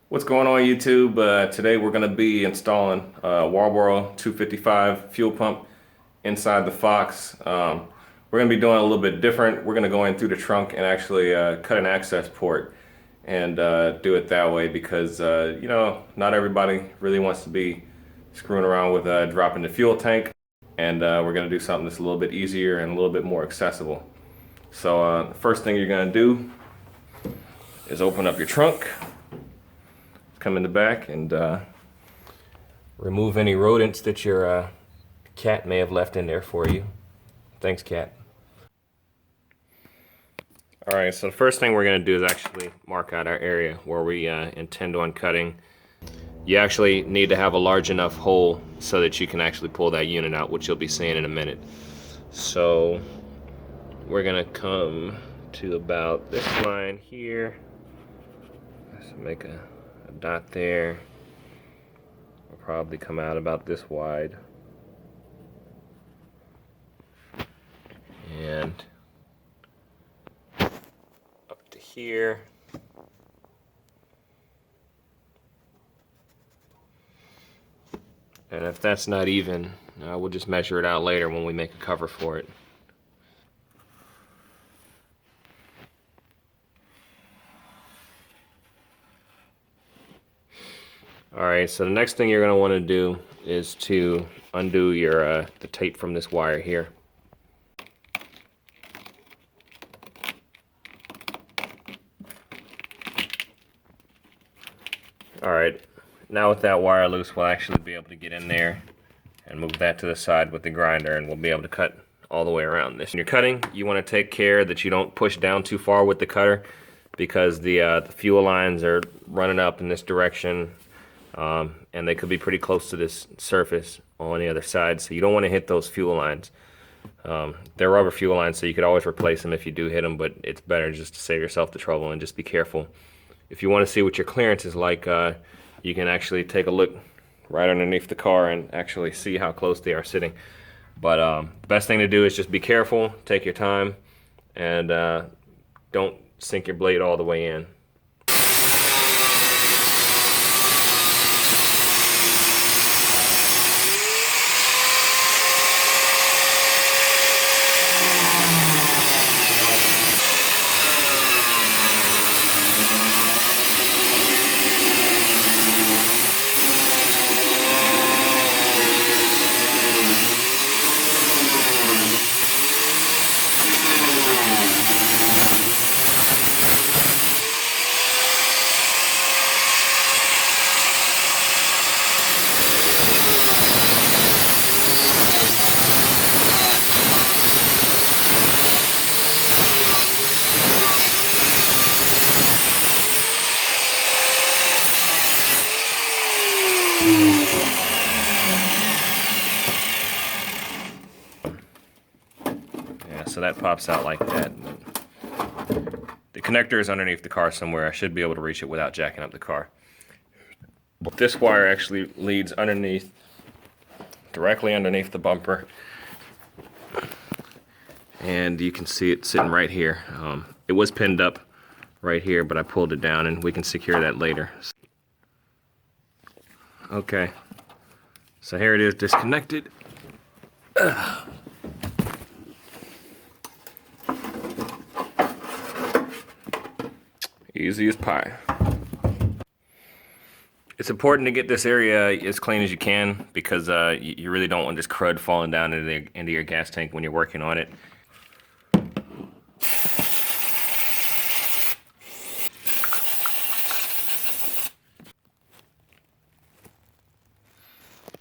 What's going on YouTube? Today we're going to be installing a Marlboro 255 fuel pump inside the Fox. We're going to be doing it a little bit different. We're going to go in through the trunk and actually cut an access port and do it that way because, not everybody really wants to be screwing around with dropping the fuel tank. And we're going to do something that's a little bit easier and a little bit more accessible. So the first thing you're going to do is open up your trunk. Come in the back and remove any rodents that your cat may have left in there for you. Thanks, cat. All right, so the first thing we're going to do is actually mark out our area where we intend on cutting. You actually need to have a large enough hole so that you can actually pull that unit out, which you'll be seeing in a minute. So we're going to come to about this line here. Let's make a dot there. Will probably come out about this wide, and up to here. And if that's not even, we'll just measure it out later when we make a cover for it. Alright, so the next thing you're going to want to do is to undo your the tape from this wire here. Alright, now with that wire loose, we'll actually be able to get in there and move that to the side with the grinder, and we'll be able to cut all the way around this. When you're cutting, you want to take care that you don't push down too far with the cutter, because the fuel lines are running up in this direction. And they could be pretty close to this surface on the other side, so you don't want to hit those fuel lines. They're rubber fuel lines, so you could always replace them if you do hit them, but it's better just to save yourself the trouble and just be careful. If you want to see what your clearance is like, you can actually take a look right underneath the car and actually see how close they are sitting. But the best thing to do is just be careful, take your time, and don't sink your blade all the way in. Yeah, so that pops out like that. The connector is underneath the car somewhere. I should be able to reach it without jacking up the car. This wire actually leads underneath, directly underneath the bumper. And you can see it sitting right here. It was pinned up right here, but I pulled it down, and we can secure that later. Okay, so here it is disconnected. Easy as pie. It's important to get this area as clean as you can, because you really don't want this crud falling down into your gas tank when you're working on it.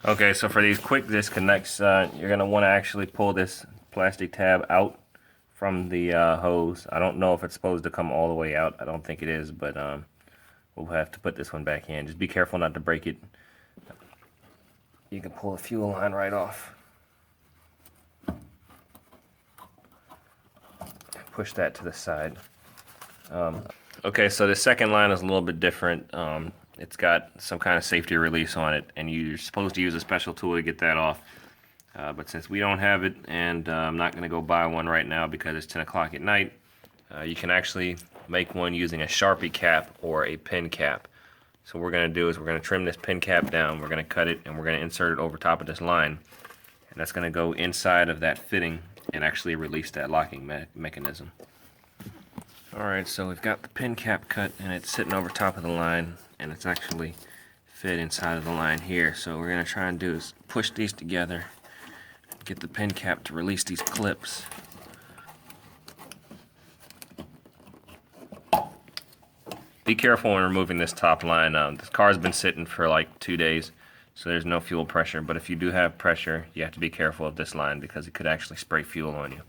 Okay, so for these quick disconnects, you're going to want to actually pull this plastic tab out from the hose. I don't know if it's supposed to come all the way out. I don't think it is, but we'll have to put this one back in. Just be careful not to break it. You can pull the fuel line right off. Push that to the side. Okay, so the second line is a little bit different. It's got some kind of safety release on it, and you're supposed to use a special tool to get that off. But since we don't have it, and I'm not going to go buy one right now because it's 10 o'clock at night, you can actually make one using a Sharpie cap or a pen cap. So what we're going to do is we're going to trim this pin cap down, we're going to cut it, and we're going to insert it over top of this line. And that's going to go inside of that fitting and actually release that locking mechanism. Alright, so we've got the pin cap cut and it's sitting over top of the line, and it's actually fit inside of the line here. So what we're going to try and do is push these together, get the pin cap to release these clips. Be careful when removing this top line. This car's been sitting for like 2 days, so there's no fuel pressure. But if you do have pressure, you have to be careful of this line because it could actually spray fuel on you.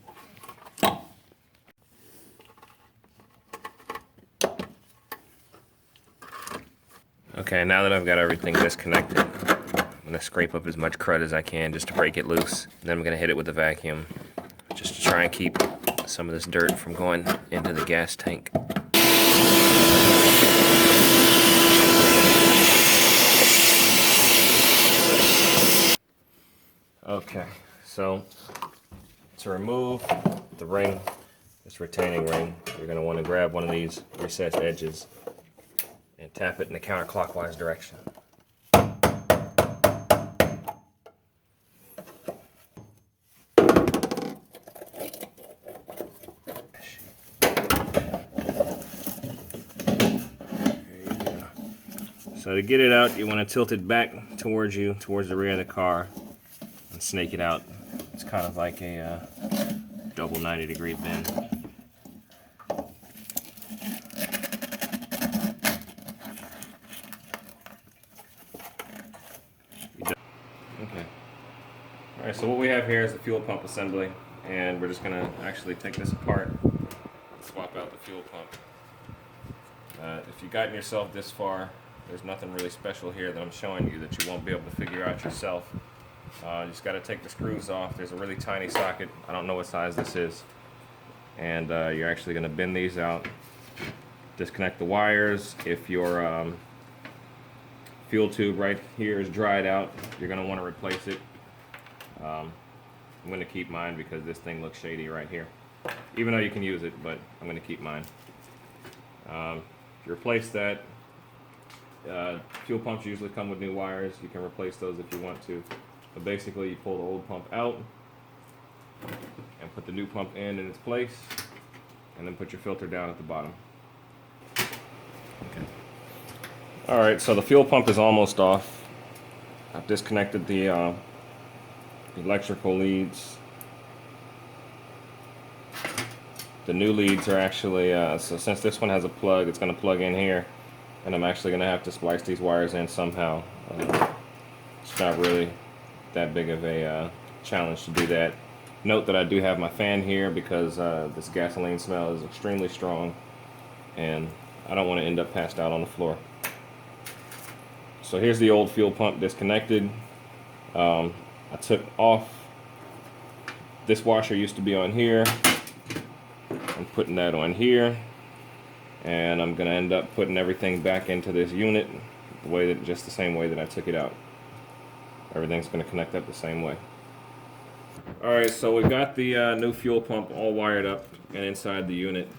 Okay, now that I've got everything disconnected, I'm going to scrape up as much crud as I can just to break it loose. And then I'm going to hit it with a vacuum just to try and keep some of this dirt from going into the gas tank. Okay, so to remove the ring, this retaining ring, you're going to want to grab one of these recessed edges and tap it in the counterclockwise direction. So to get it out, you want to tilt it back towards you, towards the rear of the car, and snake it out. It's kind of like a double 90-degree bend. Okay. Alright, so what we have here is the fuel pump assembly, and we're just going to actually take this apart and swap out the fuel pump. If you've gotten yourself this far, there's nothing really special here that I'm showing you that you won't be able to figure out yourself. You just got to take the screws off. There's a really tiny socket. I don't know what size this is. And you're actually going to bend these out. Disconnect the wires. If your fuel tube right here is dried out, you're going to want to replace it. I'm going to keep mine because this thing looks shady right here. Even though you can use it, but I'm going to keep mine. If you replace that, fuel pumps usually come with new wires. You can replace those if you want to. But basically, you pull the old pump out and put the new pump in its place, and then put your filter down at the bottom. Okay. Alright, so the fuel pump is almost off. I've disconnected the electrical leads. The new leads are actually, so since this one has a plug, it's going to plug in here, and I'm actually going to have to splice these wires in somehow. It's not really that big of a challenge to do that. Note that I do have my fan here because this gasoline smell is extremely strong, and I don't want to end up passed out on the floor. So here's the old fuel pump disconnected. I took off, this washer used to be on here. I'm putting that on here, and I'm going to end up putting everything back into this unit just the same way that I took it out. Everything's going to connect up the same way. Alright, so we've got the new fuel pump all wired up and inside the unit.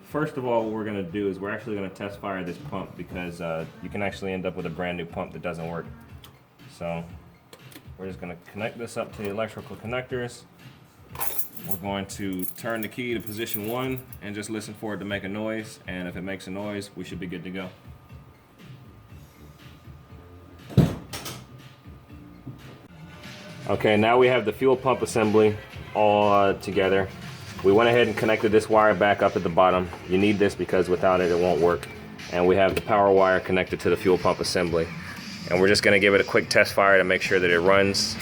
First of all, what we're going to do is we're actually going to test fire this pump because you can actually end up with a brand new pump that doesn't work. So we're just going to connect this up to the electrical connectors. We're going to turn the key to position 1 and just listen for it to make a noise, and if it makes a noise, we should be good to go. Okay, now we have the fuel pump assembly all together. We went ahead and connected this wire back up at the bottom. You need this because without it, it won't work. And we have the power wire connected to the fuel pump assembly. And we're just going to give it a quick test fire to make sure that it runs.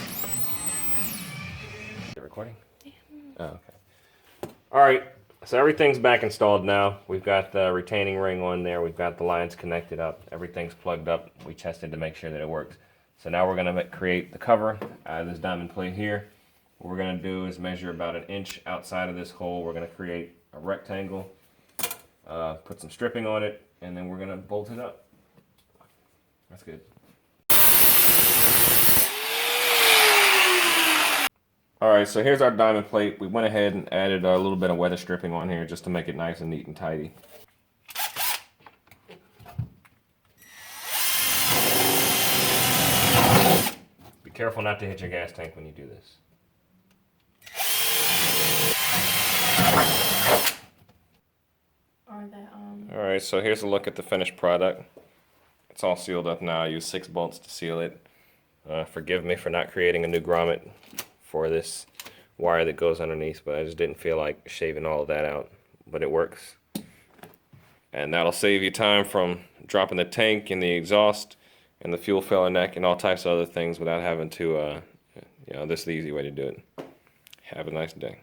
Is it recording? Yeah. Oh, okay. Alright, so everything's back installed now. We've got the retaining ring on there. We've got the lines connected up. Everything's plugged up. We tested to make sure that it works. So now we're going to create the cover out of this diamond plate here. What we're going to do is measure about 1 inch outside of this hole. We're going to create a rectangle, put some stripping on it, and then we're going to bolt it up. That's good. Alright, so here's our diamond plate. We went ahead and added a little bit of weather stripping on here just to make it nice and neat and tidy. careful not to hit your gas tank when you do this. Alright, so here's a look at the finished product. It's all sealed up now. I used 6 bolts to seal it. Forgive me for not creating a new grommet for this wire that goes underneath, but I just didn't feel like shaving all of that out. But it works. And that'll save you time from dropping the tank and the exhaust and the fuel filler neck and all types of other things without having to, this is the easy way to do it. Have a nice day.